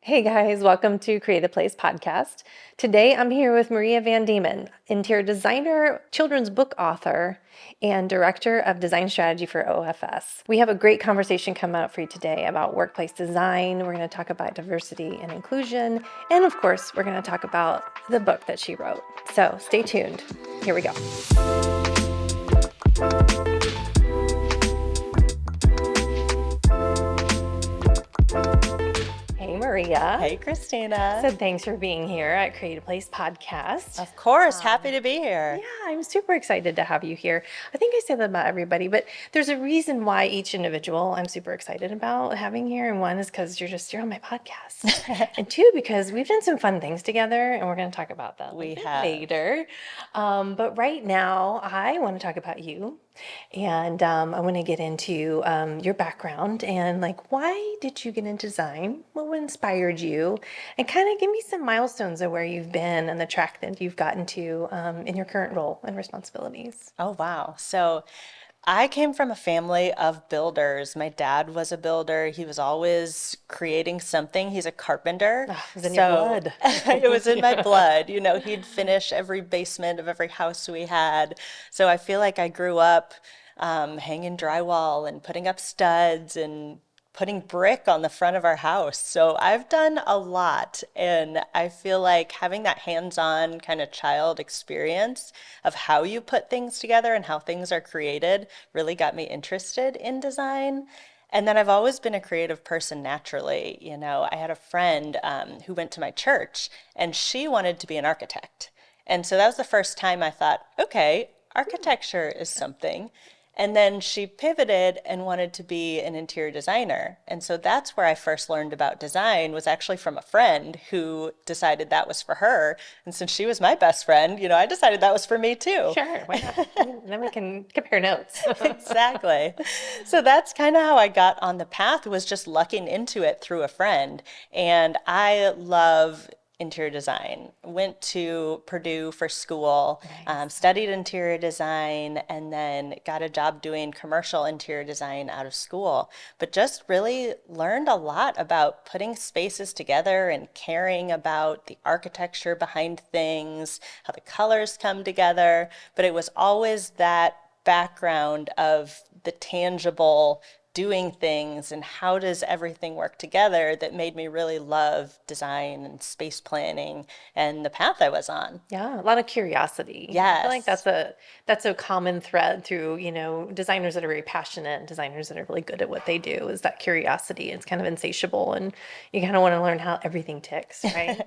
Hey guys, welcome to Creative Place Podcast. Today I'm here with Maria VanDeman, interior designer, children's book author, and director of design strategy for OFS. We have a great conversation coming up for you today about workplace design. We're going to talk about diversity and inclusion, and of course, we're going to talk about the book that she wrote. So stay tuned. Here we go. Hey, Maria. Hey, Kristina. So thanks for being here at Creative Place Podcast. Of course, happy to be here. Yeah, I'm super excited to have you here. I think I say that about everybody, but there's a reason why each individual I'm super excited about having here. And one is because you're on my podcast. And two, because we've done some fun things together and we're going to talk about that later. But right now, I want to talk about you. And I want to get into your background and why did you get into design? What inspired you? And kind of give me some milestones of where you've been and the track that you've gotten to in your current role and responsibilities. Oh, wow. So I came from a family of builders. My dad was a builder. He was always creating something. He's a carpenter. Oh, it was in your blood. It was in my blood. You know, he'd finish every basement of every house we had. So I feel like I grew up hanging drywall and putting up studs and putting brick on the front of our house. So I've done a lot, and I feel like having that hands-on kind of child experience of how you put things together and how things are created really got me interested in design. And then I've always been a creative person naturally. You know, I had a friend who went to my church, and she wanted to be an architect. And so that was the first time I thought, okay, architecture is something. And then she pivoted and wanted to be an interior designer. And so that's where I first learned about design, was actually from a friend who decided that was for her. And since she was my best friend, you know, I decided that was for me too. Sure, why not? Then we can compare notes. Exactly. So that's kind of how I got on the path, was just lucking into it through a friend. And I love interior design. Went to Purdue for school, Nice. studied interior design, and then got a job doing commercial interior design out of school. But just really learned a lot about putting spaces together and caring about the architecture behind things, how the colors come together. But it was always that background of the tangible doing things and how does everything work together that made me really love design and space planning and the path I was on. Yeah, a lot of curiosity. Yes. I feel like that's a common thread through, designers that are very passionate and designers that are really good at what they do, is that curiosity. It's kind of insatiable and you kind of want to learn how everything ticks, right?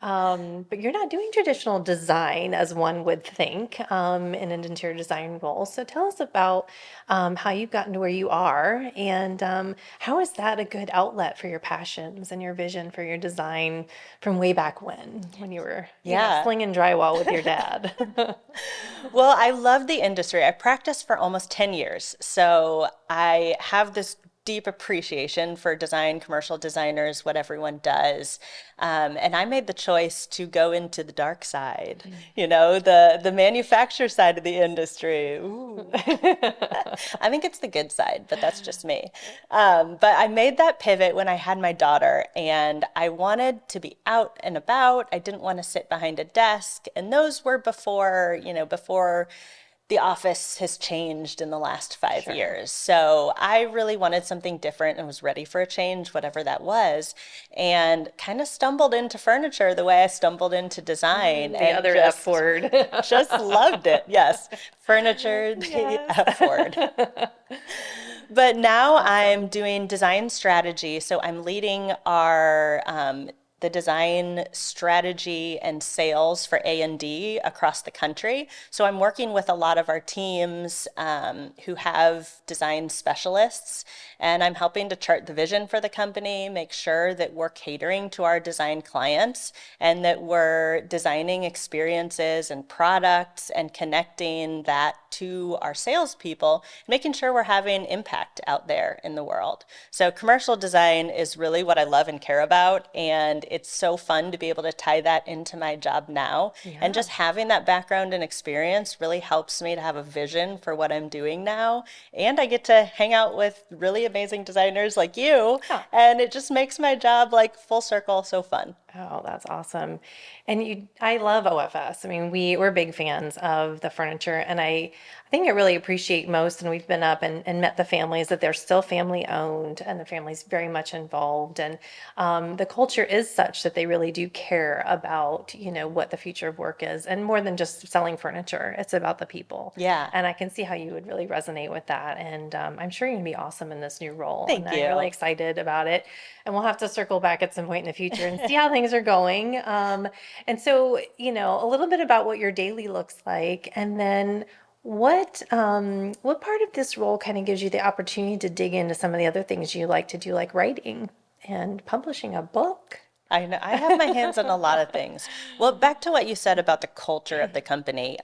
But you're not doing traditional design as one would think in an interior design role. So tell us about how you've gotten to where you are and how is that a good outlet for your passions and your vision for your design from way back when you were slinging drywall with your dad? Well, I love the industry. I practiced for almost 10 years. So I have this deep appreciation for design, commercial designers, what everyone does. And I made the choice to go into the dark side, the manufacturer side of the industry. Ooh. I think it's the good side, but that's just me. But I made that pivot when I had my daughter, and I wanted to be out and about. I didn't want to sit behind a desk. And those were before the office has changed in the last 5 years. So I really wanted something different and was ready for a change, whatever that was, and kind of stumbled into furniture the way I stumbled into design. The other F word. Just loved it. Yes. Furniture, the F word. But now I'm doing design strategy. So I'm leading the design strategy and sales for A&D across the country. So I'm working with a lot of our teams who have design specialists, and I'm helping to chart the vision for the company, make sure that we're catering to our design clients and that we're designing experiences and products and connecting that to our salespeople, making sure we're having impact out there in the world. So commercial design is really what I love and care about, and it's so fun to be able to tie that into my job now. And Yeah. just having that background and experience really helps me to have a vision for what I'm doing now. And I get to hang out with really amazing designers like you, Yeah. and it just makes my job like full circle so fun. Oh, that's awesome. And I love OFS. I mean, we're big fans of the furniture, and I think I really appreciate most, and we've been up and met the families, that they're still family owned and the family's very much involved. And the culture is such that they really do care about, what the future of work is, and more than just selling furniture, it's about the people. Yeah. And I can see how you would really resonate with that. And I'm sure you're going to be awesome in this new role. And Thank I'm really you. excited about it. And we'll have to circle back at some point in the future and see how things are going. And so, a little bit about what your daily looks like, and then what part of this role kind of gives you the opportunity to dig into some of the other things you like to do, like writing and publishing a book? I know I have my hands on a lot of things. Well, back to what you said about the culture of the company.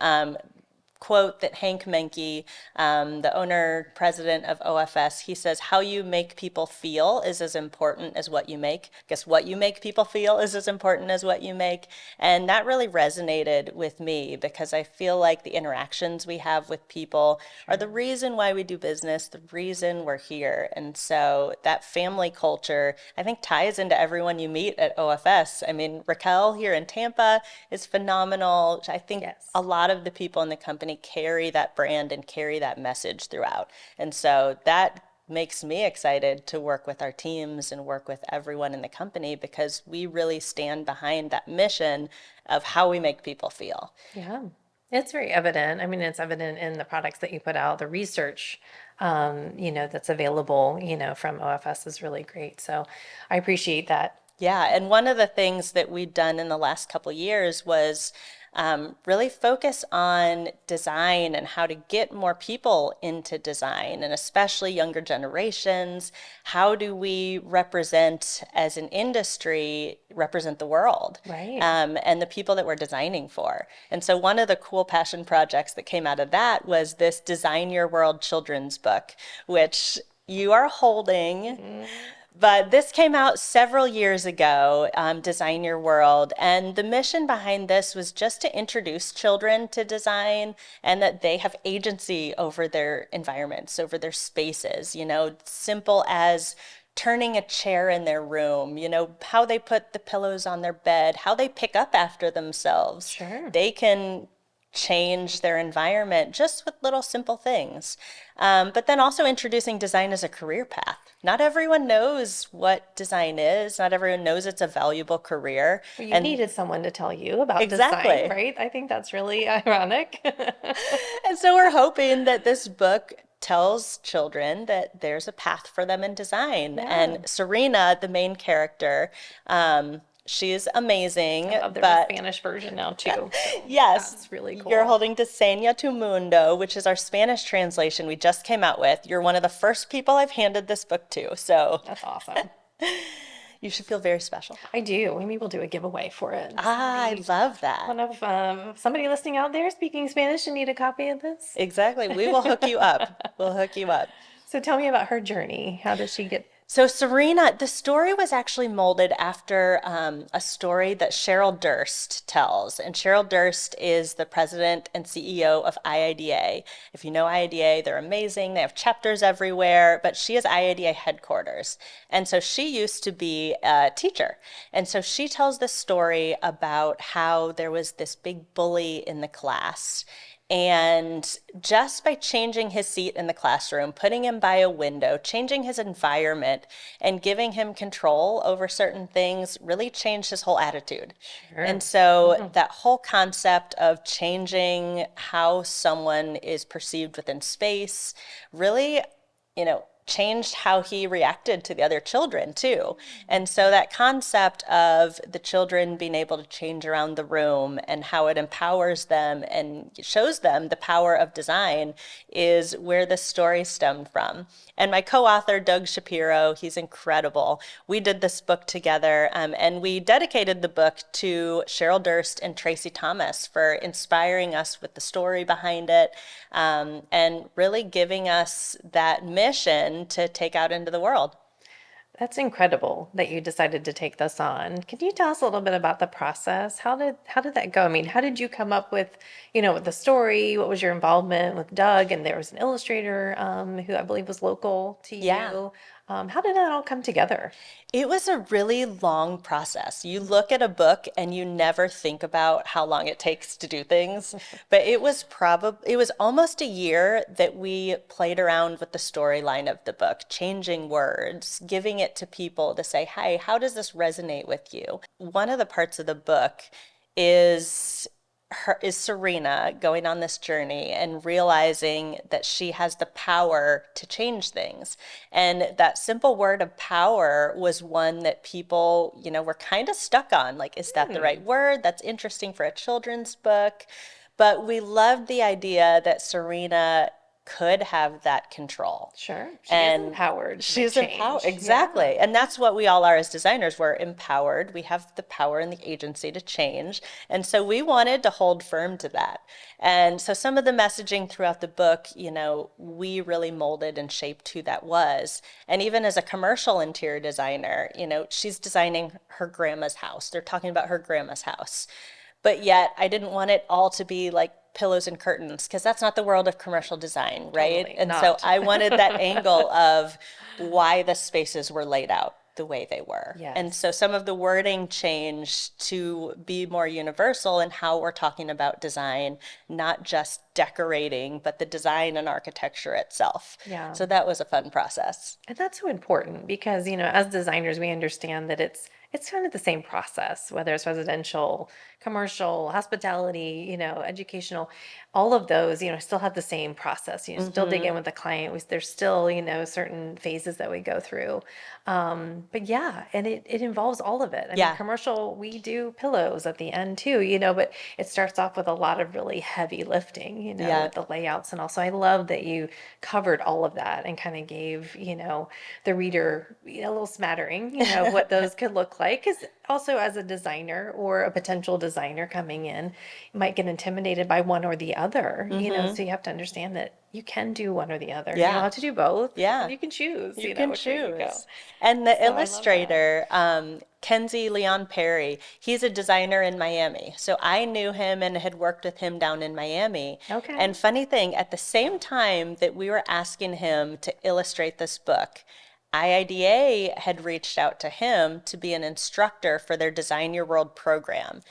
Quote that Hank Menke, the owner, president of OFS, he says, how you make people feel is as important as what you make. I guess what you make people feel is as important as what you make. And that really resonated with me because I feel like the interactions we have with people are the reason why we do business, the reason we're here. And so that family culture, I think, ties into everyone you meet at OFS. I mean, Raquel here in Tampa is phenomenal. I think Yes. a lot of the people in the company carry that brand and carry that message throughout. And so that makes me excited to work with our teams and work with everyone in the company because we really stand behind that mission of how we make people feel. Yeah. It's very evident. I mean, it's evident in the products that you put out. The research, that's available, from OFS is really great. So I appreciate that. Yeah, and one of the things that we'd done in the last couple years was really focus on design and how to get more people into design, and especially younger generations. How do we represent, as an industry, represent the world Right. and the people that we're designing for? And so one of the cool passion projects that came out of that was this Design Your World children's book, which you are holding. But this came out several years ago, Design Your World. And the mission behind this was just to introduce children to design and that they have agency over their environments, over their spaces, simple as turning a chair in their room, how they put the pillows on their bed, how they pick up after themselves. Sure. They can change their environment just with little simple things. But then also introducing design as a career path. Not everyone knows what design is. Not everyone knows it's a valuable career. Well, you And needed someone to tell you about design, exactly. right? I think that's really ironic. And so we're hoping that this book tells children that there's a path for them in design. Yeah. And Serena, the main character, she's amazing, I love there's a but Spanish version now too. So yes, that's really you're cool. holding Diseña tu Mundo, which is our Spanish translation we just came out with. You're one of the first people I've handed this book to, so That's awesome. you should feel very special. I do. Maybe we'll do a giveaway for it. Ah, I love that. One of somebody listening out there speaking Spanish and need a copy of this. Exactly. We will hook you up. We'll hook you up. So tell me about her journey. How did she get? So Serena, the story was actually molded after a story that Cheryl Durst tells. And Cheryl Durst is the president and CEO of IIDA. If you know IIDA, they're amazing. They have chapters everywhere, but she is IIDA headquarters. And so she used to be a teacher. And so she tells this story about how there was this big bully in the class. And just by changing his seat in the classroom, putting him by a window, changing his environment, and giving him control over certain things really changed his whole attitude. Sure. And so that whole concept of changing how someone is perceived within space really, changed how he reacted to the other children too. And so that concept of the children being able to change around the room and how it empowers them and shows them the power of design is where the story stemmed from. And my co-author, Doug Shapiro, he's incredible. We did this book together, and we dedicated the book to Cheryl Durst and Tracy Thomas for inspiring us with the story behind it, and really giving us that mission to take out into the world. That's incredible that you decided to take this on. Can you tell us a little bit about the process? How did that go? I mean, how did you come up with, with the story? What was your involvement with Doug? And there was an illustrator who I believe was local to Yeah. you. How did that all come together? It was a really long process. You look at a book and you never think about how long it takes to do things, but it was almost a year that we played around with the storyline of the book, changing words, giving it to people to say, "Hi, how does this resonate with you?" One of the parts of the book is is Serena going on this journey and realizing that she has the power to change things. And that simple word of power was one that people, were kind of stuck on. Like, is that the right Hmm. word? That's interesting for a children's book. But we loved the idea that Serena could have that control. Sure. She is And empowered to make she's empowered. change. Yeah. Exactly. And that's what we all are as designers. We're empowered. We have the power and the agency to change. And so we wanted to hold firm to that. And so some of the messaging throughout the book, we really molded and shaped who that was. And even as a commercial interior designer, she's designing her grandma's house. They're talking about her grandma's house. But yet I didn't want it all to be like pillows and curtains because that's not the world of commercial design, right? Totally And so not. I wanted that angle of why the spaces were laid out the way they were. And so Yes. some of the wording changed to be more universal in how we're talking about design, not just decorating, but the design and architecture itself. Yeah. So that was a fun process. And that's so important because, as designers, we understand that it's kind of the same process, whether it's residential, commercial, hospitality, educational, all of those, still have the same process. Still dig in with the client. There's still, certain phases that we go through. But yeah, and it involves all of it. I mean, Yeah. commercial, we do pillows at the end too, but it starts off with a lot of really heavy lifting, Yeah. with the layouts and also I love that you covered all of that and kind of gave, the reader a little smattering, of what those could look like. Because also as a designer or a potential designer coming in, you might get intimidated by one or the other, so you have to understand that you can do one or the other. You don't Yeah. have to do both and Yeah. you can choose, You can which way you go. choose. And the So I love that. illustrator, Kenzie Leon Perry, he's a designer in Miami. So I knew him and had worked with him down in Miami. Okay. And funny thing, at the same time that we were asking him to illustrate this book, IIDA had reached out to him to be an instructor for their Design Your World program.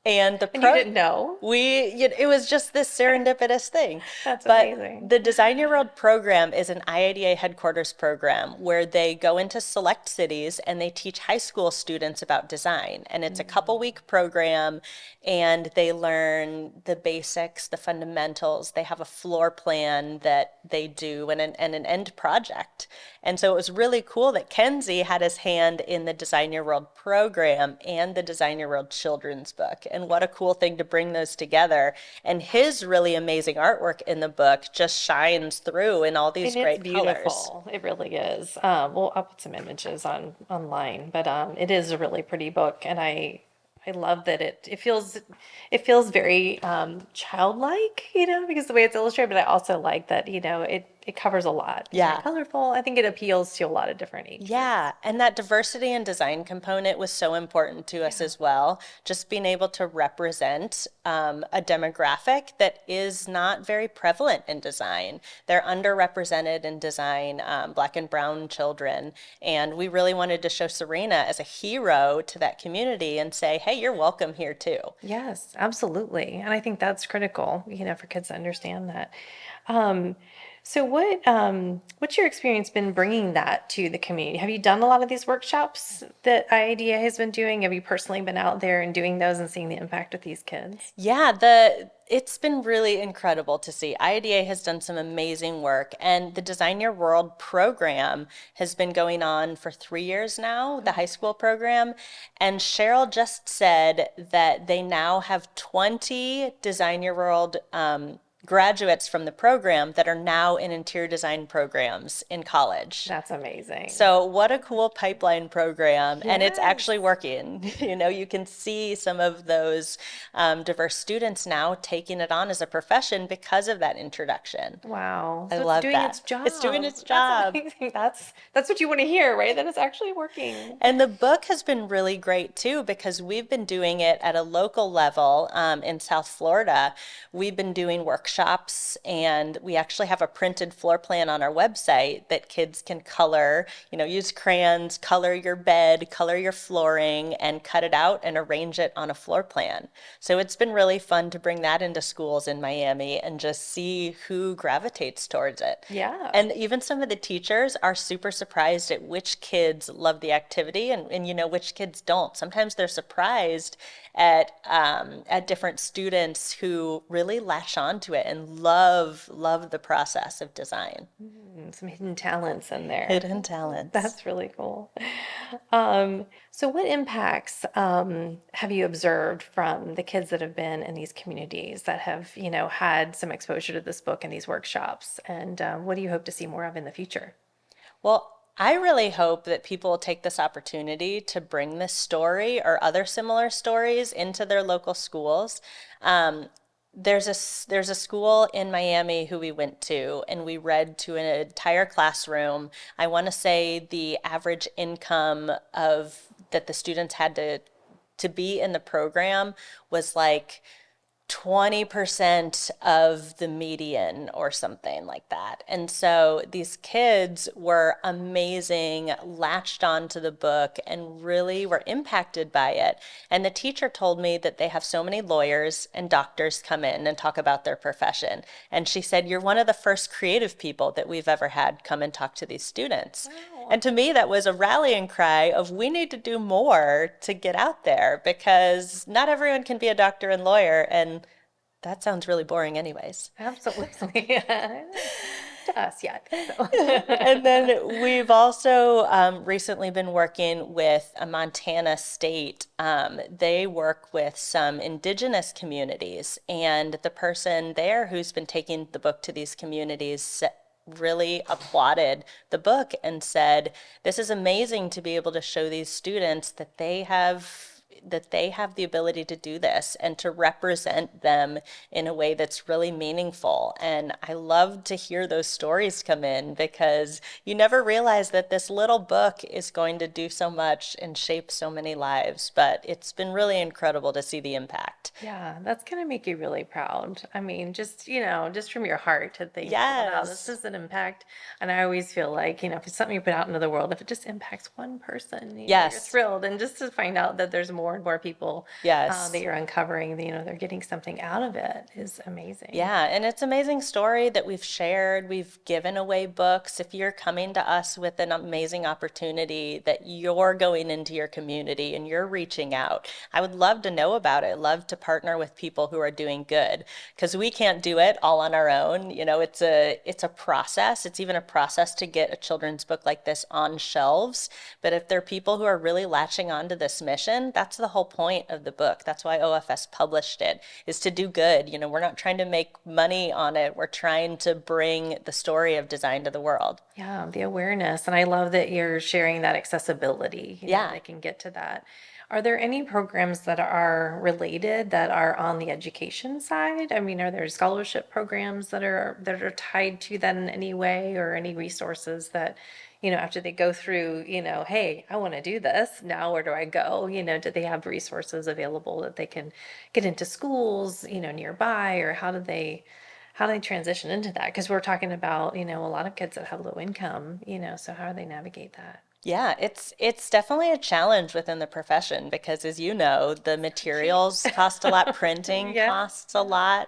And And you didn't know? it was just this serendipitous thing. That's But amazing. the Design Your World program is an IIDA headquarters program where they go into select cities and they teach high school students about design. And it's a couple week program and they learn the basics, the fundamentals. They have a floor plan that they do and an end project. And so it was really cool that Kenzie had his hand in the Design Your World program and the Design Your World children's book. And what a cool thing to bring those together. And his really amazing artwork in the book just shines through in all these And it's great colors. beautiful. It really is. Well, I'll put some images online, but it is a really pretty book, and I love that it feels very childlike, because the way it's illustrated. But I also like that it covers a lot. It's very Yeah. colorful. I think it appeals to a lot of different age groups. Yeah, and that diversity and design component was so important to us Yeah. as well. Just being able to represent a demographic that is not very prevalent in design. They're underrepresented in design, Black and brown children. And we really wanted to show Serena as a hero to that community and say, hey, you're welcome here too. Yes, absolutely. And I think that's critical, for kids to understand that. Um, so what's your experience been bringing that to the community? Have you done a lot of these workshops that IADA has been doing? Have you personally been out there and doing those and seeing the impact with these kids? Yeah, it's been really incredible to see. IDA has done some amazing work, and the Design Your World program has been going on for 3 years now, the high school program. And Cheryl just said that they now have 20 Design Your World graduates from the program that are now in interior design programs in college. That's amazing. So what a cool pipeline program, and it's Yes. actually working. You can see some of those diverse students now taking it on as a profession because of that introduction. Wow. I So it's love doing its that. It's doing job. its That's job. amazing. That's what you want to hear, right? That it's actually working. And the book has been really great too because we've been doing it at a local level in South Florida. We've been doing workshops, and we actually have a printed floor plan on our website that kids can color, use crayons, color your bed, color your flooring, and cut it out and arrange it on a floor plan. So it's been really fun to bring that into schools in Miami and just see who gravitates towards it. Yeah. And even some of the teachers are super surprised at which kids love the activity and which kids don't. Sometimes they're surprised at different students who really latch onto it and love the process of design. Some hidden talents in there. Hidden talents. That's really cool. So what impacts have you observed from the kids that have been in these communities that have, had some exposure to this book and these workshops? And what do you hope to see more of in the future? Well, I really hope that people will take this opportunity to bring this story or other similar stories into their local schools. Um, there's a school in Miami who we went to, and we read to an entire classroom. I want to say the average income of that the students had to be in the program was like 20% of the median or something like that. And so these kids were amazing, latched onto the book, and really were impacted by it. And the teacher told me that they have so many lawyers and doctors come in and talk about their profession. And she said, "You're one of the first creative people that we've ever had come and talk to these students." Wow. And to me, that was a rallying cry of we need to do more to get out there because not everyone can be a doctor and lawyer, and that sounds really boring anyways. Absolutely. To us yet. So. And then we've also recently been working with a Montana State. They work with some indigenous communities, and the person there who's been taking the book to these communities really applauded the book and said, "This is amazing to be able to show these students that they have the ability to do this and to represent them in a way that's really meaningful." And I love to hear those stories come in because you never realize that this little book is going to do so much and shape so many lives. But it's been really incredible to see the impact. Yeah, that's gonna make you really proud. I mean, just from your heart to think, wow, this Yes. is an impact. And I always feel like, if it's something you put out into the world, if it just impacts one person, you're Yes. thrilled. And just to find out that there's more and more people that Yes. you're uncovering, they're getting something out of it is amazing. Yeah, and it's an amazing story that we've shared. We've given away books. If you're coming to us with an amazing opportunity that you're going into your community and you're reaching out, I would love to know about it. Love to partner with people who are doing good because we can't do it all on our own. It's a process. It's even a process to get a children's book like this on shelves. But if there are people who are really latching onto this mission, that's the whole point of the book. That's why OFS published it, is to do good. We're not trying to make money on it. We're trying to bring the story of design to the world. Yeah, the awareness. And I love that you're sharing that accessibility, Yeah. they can get to that. Are there any programs that are related that are on the education side? I mean, are there scholarship programs that are tied to that in any way, or any resources that, after they go through, hey, I want to do this, now where do I go? Do they have resources available that they can get into schools, nearby, or how do they transition into that? Because we're talking about, a lot of kids that have low income, so how do they navigate that? Yeah, it's definitely a challenge within the profession because, as you know, the Cheap. materials cost a lot, printing Yeah. costs a lot.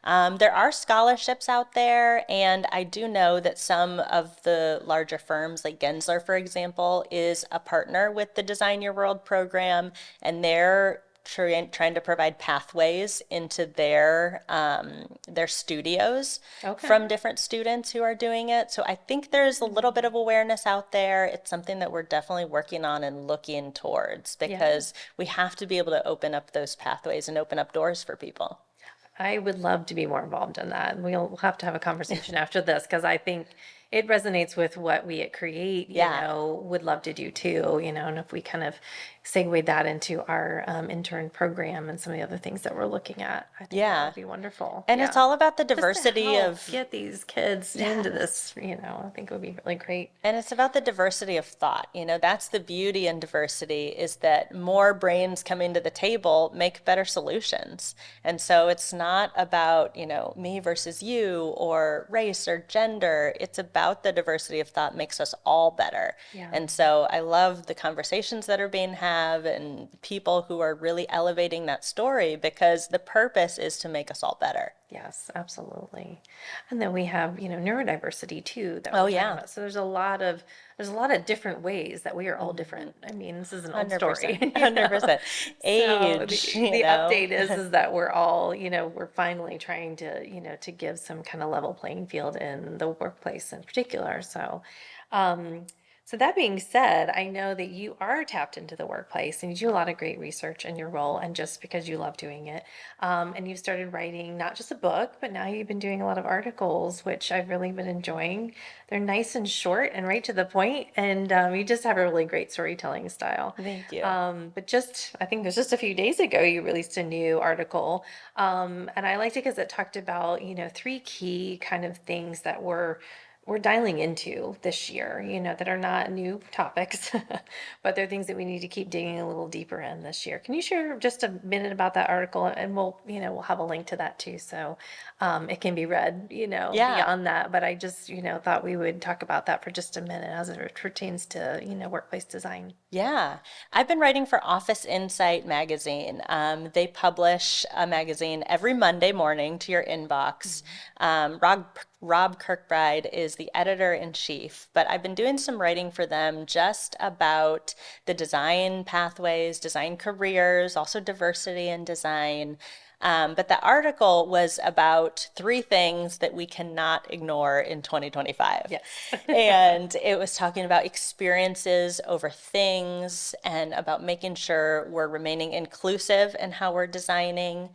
There are scholarships out there, and I do know that some of the larger firms, like Gensler, for example, is a partner with the Design Your World program, and they're trying to provide pathways into their studios Okay. from different students who are doing it. So I think there's a little bit of awareness out there. It's something that we're definitely working on and looking towards Yeah. because we have to be able to open up those pathways and open up doors for people. I would love to be more involved in that. We'll have to have a conversation after this because I think it resonates with what we at Create, Yeah. would love to do too, and if we kind of segue that into our intern program and some of the other things that we're looking at, I think that Yeah. would be wonderful. And it's Yeah. all about the Just to diversity help of, get these kids into yes. this, I think it would be really great. And it's about the diversity of thought. That's the beauty in diversity is that more brains coming to the table make better solutions. And so it's not about, me versus you or race or gender. It's about the diversity of thought makes us all better. Yeah. And so I love the conversations that are being had and people who are really elevating that story because the purpose is to make us all better. Yes, absolutely. And then we have, neurodiversity too that Oh, we're talking yeah. about. So there's a lot of different ways that we are all different. I mean, this is an old story, 100%. 100%. So Age, the update is that we're all, we're finally trying to, to give some kind of level playing field in the workplace in particular. Um, so that being said, I know that you are tapped into the workplace and you do a lot of great research in your role, and just because you love doing it. And you've started writing not just a book, but now you've been doing a lot of articles, which I've really been enjoying. They're nice and short and right to the point, and you just have a really great storytelling style. Thank you. But I think it was just a few days ago, you released a new article. And I liked it because it talked about, three key kind of things that we're dialing into this year, that are not new topics, but they're things that we need to keep digging a little deeper in this year. Can you share just a minute about that article? And we'll have a link to that too. So it can be read, Yeah. beyond that. But I just, thought we would talk about that for just a minute as it pertains to, workplace design. Yeah. I've been writing for Office Insight magazine. They publish a magazine every Monday morning to your inbox. Rob Kirkbride is the editor in chief, but I've been doing some writing for them just about the design pathways, design careers, also diversity in design. But the article was about three things that we cannot ignore in 2025. Yes. And it was talking about experiences over things and about making sure we're remaining inclusive in how we're designing.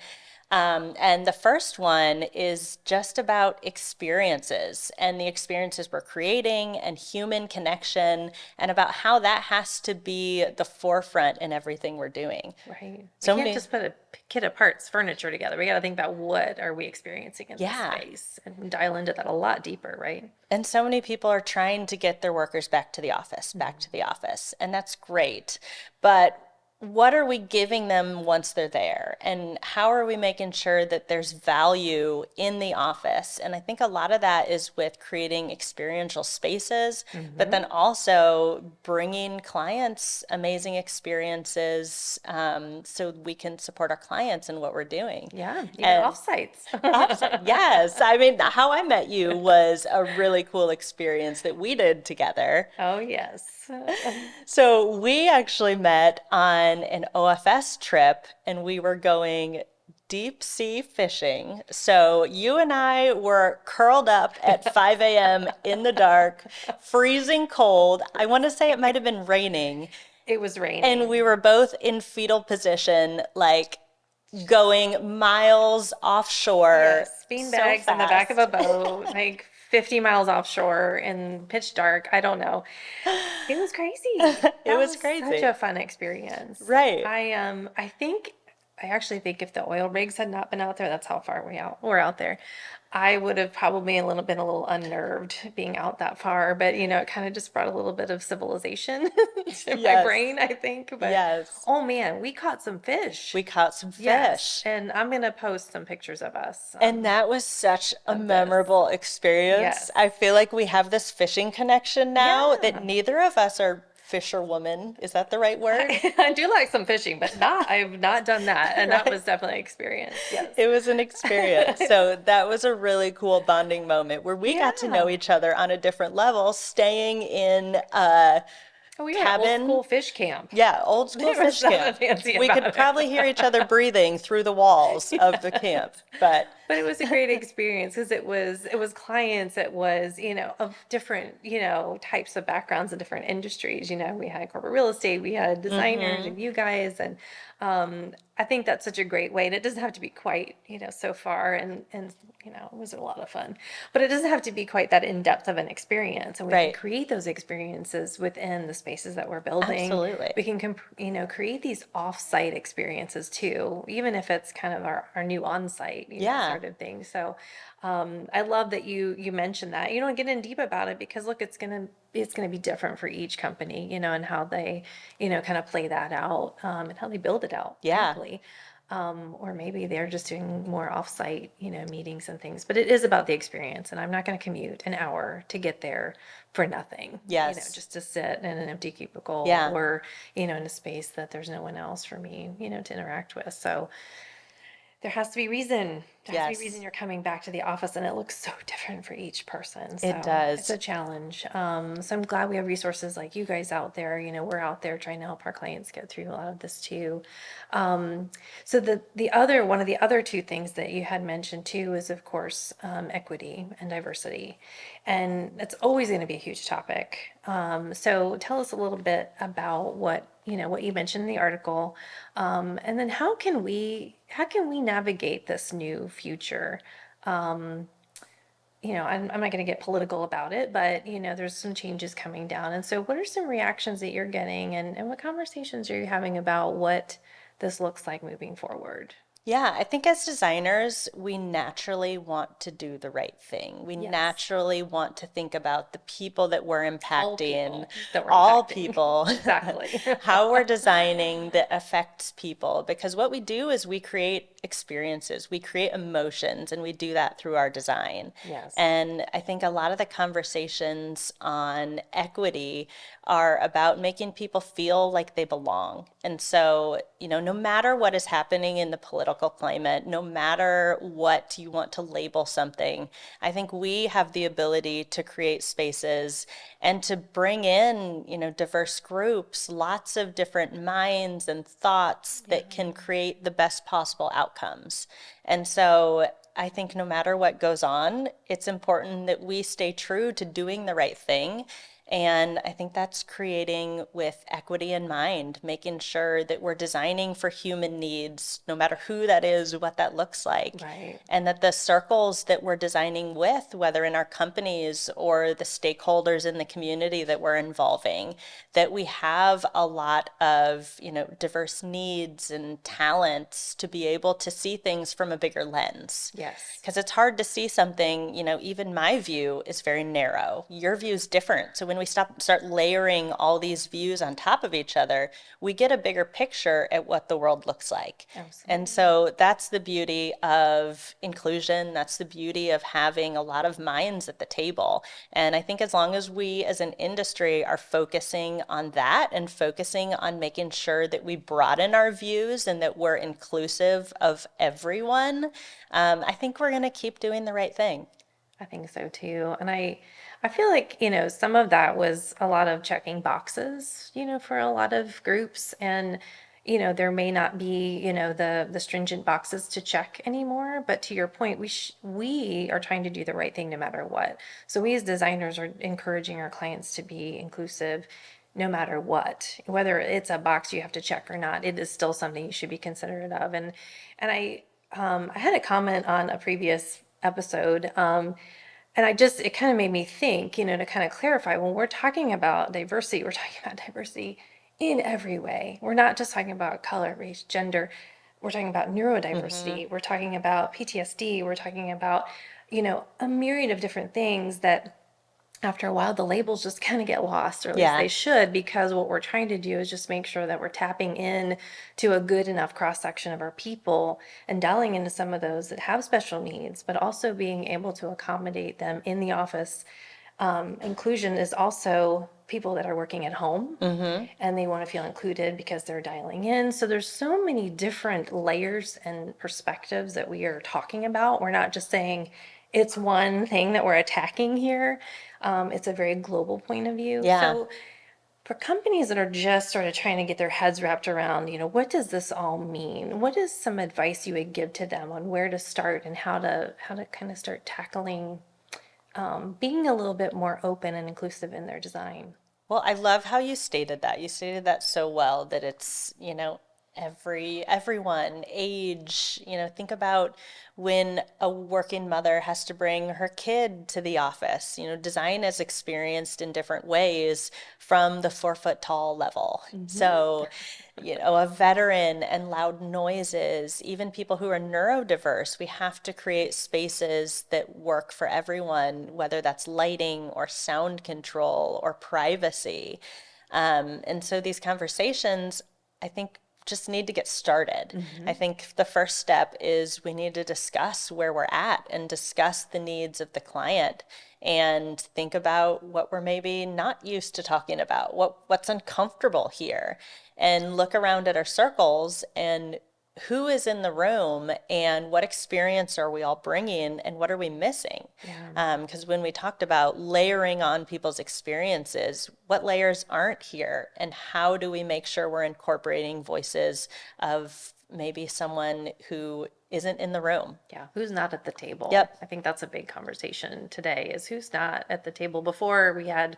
And the first one is just about experiences and the experiences we're creating and human connection and about how that has to be the forefront in everything we're doing. Right. So We can't many, just put a kit of parts furniture together. We got to think about what are we experiencing in this yeah. space and dial into that a lot deeper, right? And so many people are trying to get their workers back to the office, back to the office, and that's great. But what are we giving them once they're there? And how are we making sure that there's value in the office? And I think a lot of that is with creating experiential spaces, but then also bringing clients amazing experiences so we can support our clients in what we're doing. Yeah, even And offsites. yes, I mean, how I met you was a really cool experience that we did together. Oh, yes. So we actually met on an OFS trip and we were going deep sea fishing. So you and I were curled up at 5 a.m. in the dark, freezing cold. I want to say it might have been raining. It was And raining. we were both in fetal position, like going miles offshore. Yes, So beanbags in the back of fast. a boat, like 50 miles offshore in pitch dark. I don't know. It was crazy. It That was was such crazy. a fun experience. Right. I actually think if the oil rigs had not been out there, that's how far we're out there. I would have probably been a little unnerved being out that far, but it kind of just brought a little bit of civilization to my Yes. brain, I think. But Yes. oh man, we caught some fish. We caught some Yes, fish. and I'm gonna post some pictures of us And that was such a of this. memorable experience. Yes. I feel like we have this fishing connection now that Yeah. neither of us are fisherwomen. Is that the right word? I do like some fishing, but I've not done that. And that Right. was definitely an experience. Yes. It was an experience. So that was a really cool bonding moment where we got to know Yeah. each other on a different level, staying in Oh, we were at old cabin. school fish camp. Yeah, old school There was fish camp. nothing fancy We about could it. probably hear each other breathing through the walls of the camp, but But it was a great experience because it was clients that was, of different, types of backgrounds and different industries. We had corporate real estate, we had designers and you guys, and I think that's such a great way, and it doesn't have to be quite, so far, and it was a lot of fun, but it doesn't have to be quite that in depth of an experience, and we can Right. create those experiences within the spaces that we're building. Absolutely. We can, create these off-site experiences too, even if it's kind of our new on-site, Yeah. sort of thing. So, I love that you mentioned that. You don't get in deep about it because look, it's gonna be different for each company, and how they, kind of play that out, and how they build it out, Yeah. frankly. Or maybe they're just doing more offsite, meetings and things. But it is about the experience, and I'm not going to commute an hour to get there for nothing, Yes. just to sit in an empty cubicle Yeah. or, in a space that there's no one else for me, to interact with. So there has to be reason. There has to be reason Yes. you're coming back to the office, and it looks so different for each person. It So it's does. a challenge. So I'm glad we have resources like you guys out there. We're out there trying to help our clients get through a lot of this too. So the other one of the other two things that you had mentioned too is of course equity and diversity, and that's always going to be a huge topic. So tell us a little bit about what you mentioned in the article, and then how can we navigate this new future? I'm not going to get political about it, but there's some changes coming down, and so what are some reactions that you're getting, and what conversations are you having about what this looks like moving forward? Yeah, I think as designers, we naturally want to do the right thing. We Yes, naturally want to think about the people that we're all impacting, people that we're all impacting. people, Exactly. how we're designing that affects people. Because what we do is we create experiences, we create emotions, and we do that through our design. Yes. And I think a lot of the conversations on equity are about making people feel like they belong. And so, no matter what is happening in the political climate, no matter what you want to label something, I think we have the ability to create spaces and to bring in, diverse groups, lots of different minds and thoughts that can create the best possible outcomes. And so I think no matter what goes on, it's important that we stay true to doing the right thing. And I think that's creating with equity in mind, making sure that we're designing for human needs, no matter who that is, what that looks like. Right. And that the circles that we're designing with, whether in our companies or the stakeholders in the community that we're involving, that we have a lot of, diverse needs and talents to be able to see things from a bigger lens. Yes. Because it's hard to see something, even my view is very narrow. Your view is different. So when we start layering all these views on top of each other, we get a bigger picture at what the world looks like. And Absolutely. so that's the beauty of inclusion. That's the beauty of having a lot of minds at the table. And I think as long as we as an industry are focusing on that and focusing on making sure that we broaden our views and that we're inclusive of everyone, I think we're going to keep doing the right thing. I think so too. And I feel like, some of that was a lot of checking boxes, for a lot of groups. And, there may not be, the stringent boxes to check anymore. But to your point, we are trying to do the right thing no matter what. So we as designers are encouraging our clients to be inclusive no matter what, whether it's a box you have to check or not. It is still something you should be considerate of. And I had a comment on a previous episode, and it kind of made me think, to kind of clarify, when we're talking about diversity, we're talking about diversity in every way. We're not just talking about color, race, gender. We're talking about Mm-hmm. neurodiversity. We're talking about PTSD. We're talking about, a myriad of different things that after a while the labels just kind of get lost, or at least Yeah. they should, because what we're trying to do is just make sure that we're tapping in to a good enough cross section of our people and dialing into some of those that have special needs, but also being able to accommodate them in the office. Inclusion is also people that are working at home Mm-hmm. and they want to feel included because they're dialing in. So there's so many different layers and perspectives that we are talking about. We're not just saying it's one thing that we're attacking here. It's a very global point of view. Yeah. So for companies that are just sort of trying to get their heads wrapped around, what does this all mean? What is some advice you would give to them on where to start and how to kind of start tackling, being a little bit more open and inclusive in their design? Well, I love how you stated that. You stated that so well that it's, Everyone, age, think about when a working mother has to bring her kid to the office. Design is experienced in different ways from the 4 foot tall level. So, a veteran and loud noises, even people who are neurodiverse, we have to create spaces that work for everyone, whether that's lighting or sound control or privacy. And so these conversations, I think, just need to get started. I think the first step is we need to discuss where we're at and discuss the needs of the client and think about what we're maybe not used to talking about, what's uncomfortable here, and look around at our circles and who is in the room and what experience are we all bringing and what are we missing? Yeah. Because when we talked about layering on people's experiences, what layers aren't here and how do we make sure we're incorporating voices of maybe someone who isn't in the room? Yeah, who's not at the table? Yep. I think that's a big conversation today is who's not at the table. Before we had,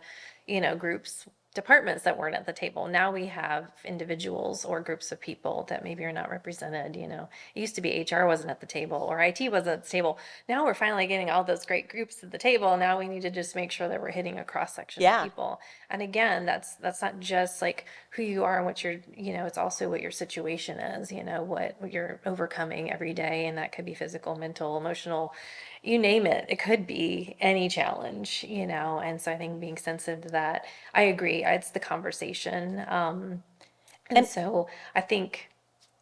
groups, departments that weren't at the table. Now we have individuals or groups of people that maybe are not represented, It used to be HR wasn't at the table or IT wasn't at the table. Now we're finally getting all those great groups at the table. Now we need to just make sure that we're hitting a cross section of Yeah. people. And again, that's not just like who you are and what you're, it's also what your situation is, what you're overcoming every day. And that could be physical, mental, emotional, you name it. It could be any challenge, And so I think being sensitive to that, I agree. It's the conversation. And And so I think,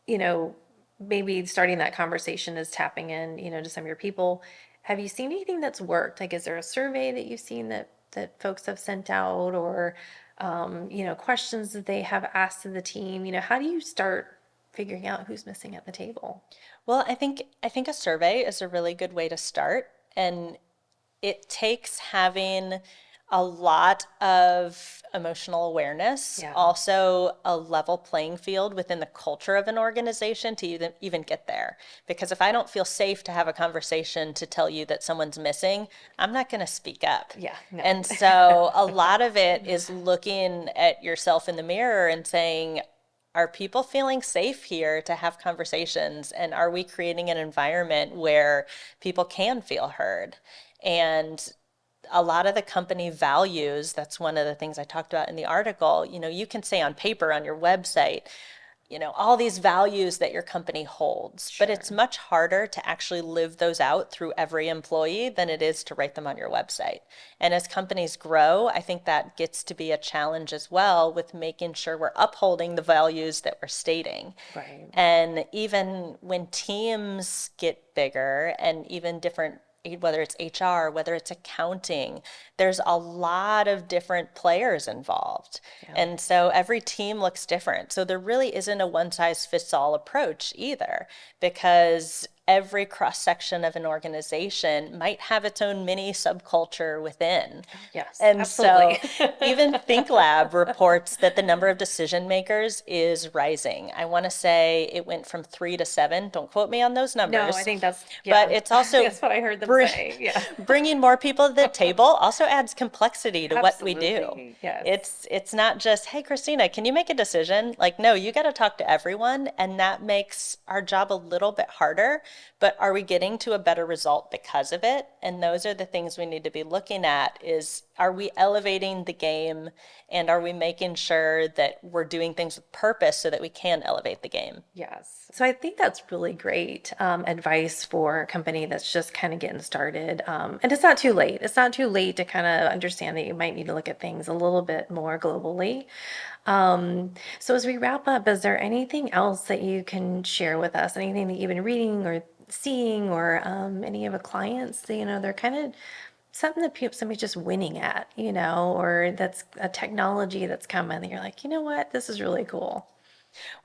you know, maybe starting that conversation is tapping in, to some of your people. Have you seen anything that's worked? Like, is there a survey that you've seen that folks have sent out, or questions that they have asked of the team? How do you start figuring out who's missing at the table? well, I think a survey is a really good way to start. And it takes having a lot of emotional awareness, Yeah. also a level playing field within the culture of an organization to even get there. Because if I don't feel safe to have a conversation to tell you that someone's missing, I'm not going to speak up. Yeah, no. And so a lot of it is looking at yourself in the mirror and saying, are people feeling safe here to have conversations? And are we creating an environment where people can feel heard? And a lot of the company values, that's one of the things I talked about in the article, you can say on paper on your website, all these values that your company holds, but it's much harder to actually live those out through every employee than it is to write them on your website. And as companies grow, I think that gets to be a challenge as well with making sure we're upholding the values that we're stating. Right. And even when teams get bigger and even different, whether it's HR, whether it's accounting, there's a lot of different players involved. Yeah. And so every team looks different. So there really isn't a one size fits all approach either, because every cross section of an organization might have its own mini subculture within. Yes, And absolutely. so even ThinkLab reports that the number of decision makers is rising. I want to say it went from 3 to 7. Don't quote me on those No, numbers. I think that's, But yeah, it's also that's what I heard them say. Yeah. bringing more people to the table also adds complexity to what we do. Absolutely. Yes. It's not just, hey, Christina, can you make a decision? Like, no, you got to talk to everyone, and that makes our job a little bit harder. But are we getting to a better result because of it? And those are the things we need to be looking at is, are we elevating the game, and are we making sure that we're doing things with purpose so that we can elevate the game? Yes. So I think that's really great advice for a company that's just kind of getting started. And it's not too late. It's not too late to kind of understand that you might need to look at things a little bit more globally. So as we wrap up, is there anything else that you can share with us? Anything that you've been reading or seeing, or any of the clients that, they're kind of something that somebody's just winning at, or that's a technology that's coming that you're like, you know what, this is really cool.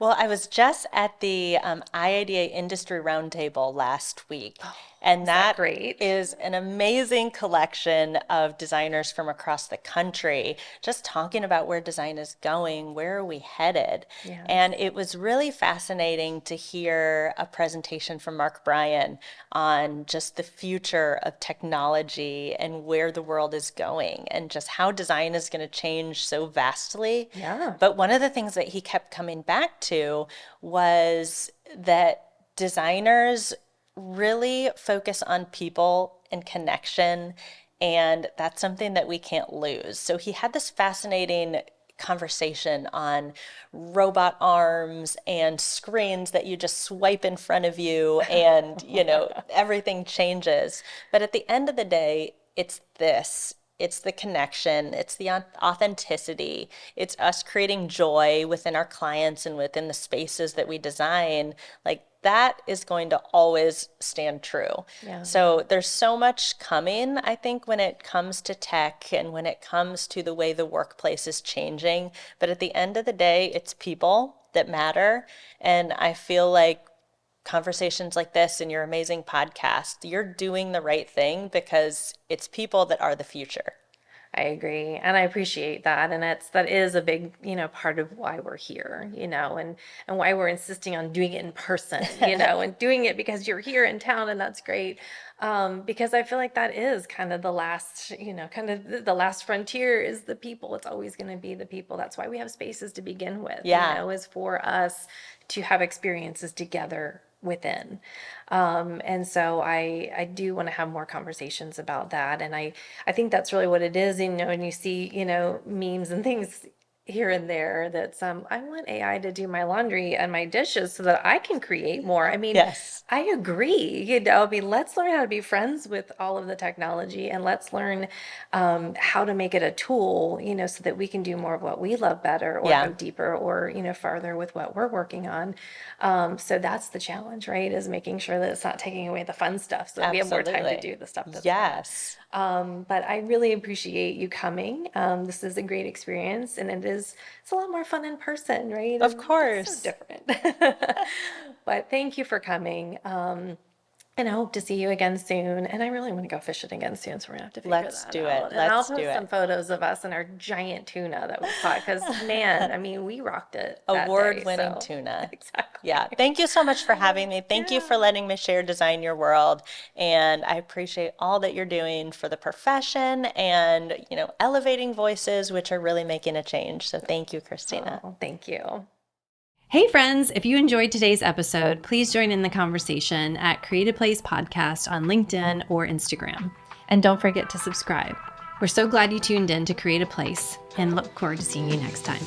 Well, I was just at the IIDA Industry Roundtable last week, And that great? is an amazing collection of designers from across the country, just talking about where design is going, where are we headed. Yes. And it was really fascinating to hear a presentation from Mark Bryan on just the future of technology and where the world is going and just how design is going to change so vastly. Yeah. But one of the things that he kept coming back to was that designers really focus on people and connection, and that's something that we can't lose. So he had this fascinating conversation on robot arms and screens that you just swipe in front of you and, everything changes. But at the end of the day, it's the connection, it's the authenticity, it's us creating joy within our clients and within the spaces that we design. Like that is going to always stand true. Yeah. So there's so much coming, I think, when it comes to tech and when it comes to the way the workplace is changing. But at the end of the day, it's people that matter. And I feel like conversations like this and your amazing podcast, you're doing the right thing because it's people that are the future. I agree. And I appreciate that. And that is a big, part of why we're here, and why we're insisting on doing it in person, and doing it because you're here in town, and that's great. Because I feel like that is kind of the last, kind of the last frontier is the people. It's always going to be the people. That's why we have spaces to begin with, Yeah. is for us to have experiences together within. And so I do want to have more conversations about that. And I think that's really what it is, and you see, memes and things here and there that I want AI to do my laundry and my dishes so that I can create more. I mean, Yes. I agree, let's learn how to be friends with all of the technology, and let's learn how to make it a tool, so that we can do more of what we love better, or Yeah. go deeper, or, farther with what we're working on. So that's the challenge, right? Is making sure that it's not taking away the fun stuff so that we have more time to Absolutely. do the stuff that's fun. Yes. But I really appreciate you coming. This is a great experience, and it's a lot more fun in person, right? Of And course. it's so different. But thank you for coming. And I hope to see you again soon. And I really want to go fishing again soon, so we're gonna have to figure Let's that do out. it. And I'll Let's post do some it. photos of us and our giant tuna that we caught. Because man, I mean, we rocked it that day. Award-winning So tuna. exactly. Yeah. Thank you so much for having me. Thank you for Yeah. letting me share Design Your World. And I appreciate all that you're doing for the profession and, elevating voices, which are really making a change. So thank you, Kristina. Oh, thank you. Hey friends, if you enjoyed today's episode, please join in the conversation at Create a Place Podcast on LinkedIn or Instagram. And don't forget to subscribe. We're so glad you tuned in to Create a Place and look forward to seeing you next time.